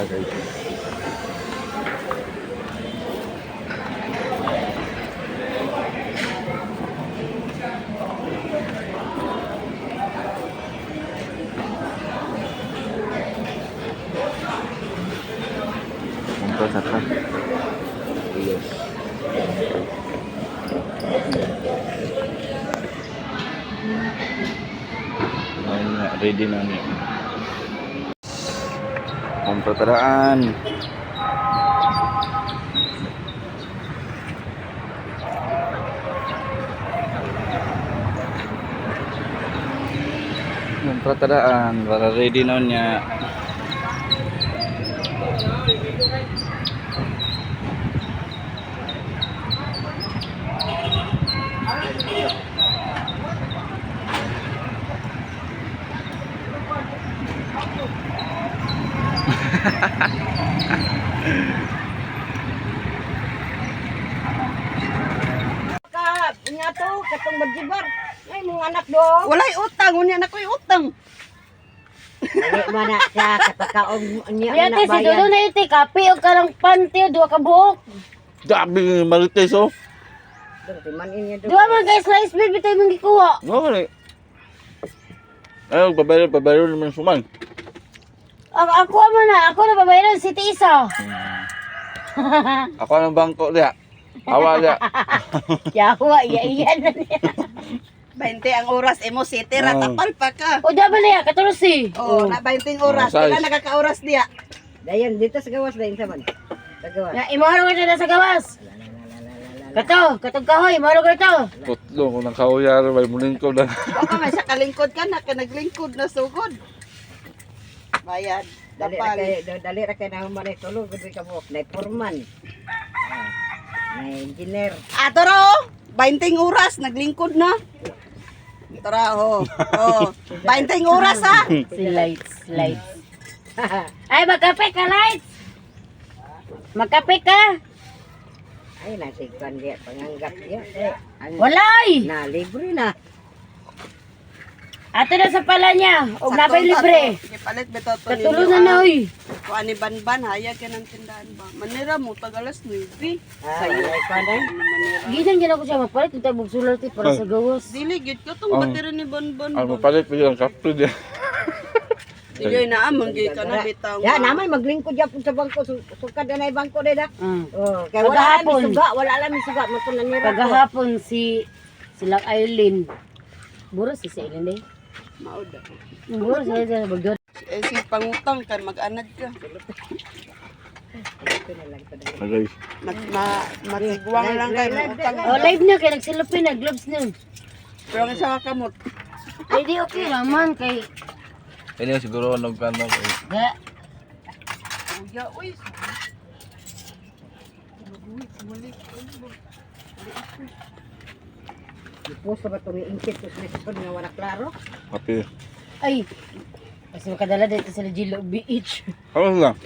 bata guys. Punta sa ka. Yes. Ready na niya. Ang pertaraan. Ang pertaraan para ready na niya. Nga to, katong magjibar. Ay, mga anak do. Walay utang, unya na ko'y utang. Ay, mana siya, katakaong niya Yate, si Dodo na iti, kapi o karang panty o duwa ka buhok. Dami marites oh. Duwa man guys, slice bread, bitay mong gikuha. No, ni. Ay, pabayro naman suman. Ako na babayaran si Tisa. Ako ang bangko dia. Awa dia. Yawa, iyan na niya. 20 ang oras, emo city, ratapal pa ka. O daban na yan, 14. Oh, na 20 oras, size. kailan nakaka-oras diya? Dayan, dito sa gawas, dayan sa man. Sa gawas. Na, imahalo ka na sa gawas. Katong kahoy, imahalo ka ito. Tutlo ko nang kauyar may muling ko na. Baka may sa kalingkod ka na, ka naglingkod na sugod. Bayad, tapal. Dali ra kay na humanay tulog gud ka buhok, nay foreman. Nay engineer. Toro, 20 oras, naglingkod na. Tara, ho. Oh, 20 oras ha. Si lights. Ay, magkape ka, lights. Magkape ka. Ay nasigpan dia panganggap dia. Walay. Na libre na. Ato na sa pala niya. O nabay libre. Ipalit beto to. Katulungan na, oy. Kung ani banban, hayag ka ng tindahan ba? Manira mo, tag alas 9. Sayo ay panay. Manira. Ginan gina ko siya magpalit. Ito bugsulat para sa gawas. Dili, gid ko tong battery ni Bonbon. Ang papalit pa ang kapto dia. Dili na amon, gid ka na bitaw. Ya namay maglingkod ya sa bangko sukad na bangko deda. Mm. Oh, kay wala Paghapon. lang suga, wala lang suga matunan ni Pagahapon silang Aileen. Buro si Aileen eh. Maud. Buro siya sa bagdod. Si pangutang kan mag-anad ka. Guys. Matigwang lang kay utang. Oh, live na kay nagsilupin na gloves na. Pero ang isa ka kamot. Ay di okay naman kay Ini siguro nang kanang ga Uya, uy. Puso ba itong iingkit ko sa nga wala klaro? Tapi ay kasi makadala dito sa Jilo Beach. ano lang?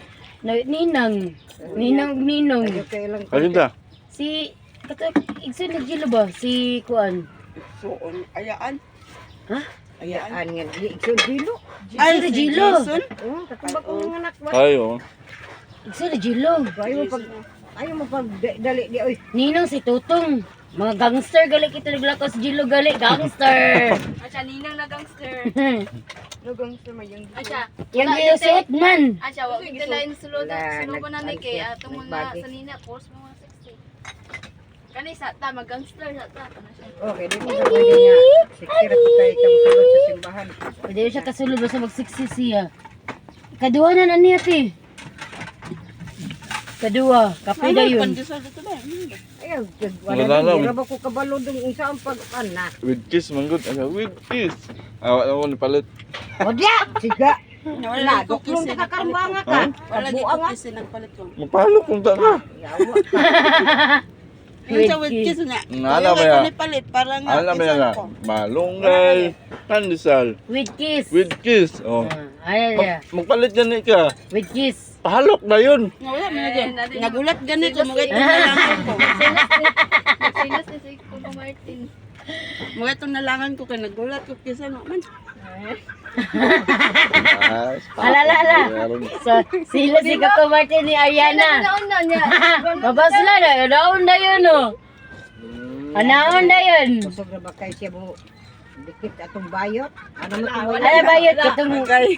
Ninang Ayaw kayo lang. Kalinda. si kato igsoon na Jilo ba si Kuan. So, ayaan. Ha? Ayaan nga, ikso dilo. Ay, si Jilo. Oh, katubag ko ng anak ba? Ayo. Igsoon na Jilo. Ayaw mo pag dali di oy. Ninang si Tutong. Mga gangster gali kita naglakaw si Jilo gali gangster. Asya, ninang na gangster. Lugang sa mayang. Asya, Yang gisuot man. asya, wag kita lain sulod ko na ni kay nag- tumon na nagbagi. sa nina course mo mga sexy. Kani sa ta mag-gangster sa ta kana siya. Okay, di mo gawin niya. Sikira po tayo kamusulod sa simbahan. Pwede siya kasulod basta magsiksi siya. Kadua na niya ti. Kadua, kape na yun. Pandesal dito ba? Ayaw, Wala wala lang. na. Wala ko kabalo dong isa ang pag-ana. With kiss manggod. Ano with kiss? Awa na ko ni palit. Odya! Siga! Wala, Tuklong kukisi ka karambanga ka. Wala di Kabuang nga. kukisi nagpalit ko. Mapalo kung ta na. Yawa. Yung sa with kiss niya. Nala ba Yung ya? kay palit para nga. Alam mo isang yan ko. malunggay, pandesal, With kiss. with kiss. Oh. Ayan niya. Magpalit yan ka. With kiss. Pahalok na yun. Wala, nagulat ganito. Mga ito na lang ako. Nagsinas ni si Coco Martin. Mga itong nalangan ko kay nagulat ko kisa naman. Alala. So, sila si Coco Martin ni Ariana. Nauna niya. Babasla na, anaon na yun oh. Anaon na yun. Kusog na ba kayo siya mo? Dikit atong bayot. Ano mo Wala. Ano ba yun? Katong... Ang gay.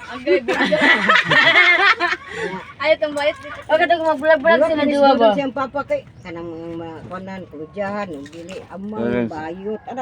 Ayaw itong bayot dito. O katong mag-vlog-vlog sila duwa ba? Siyang papa kay kanang mga kuanan, kudyahan, dili amang bayot. Ano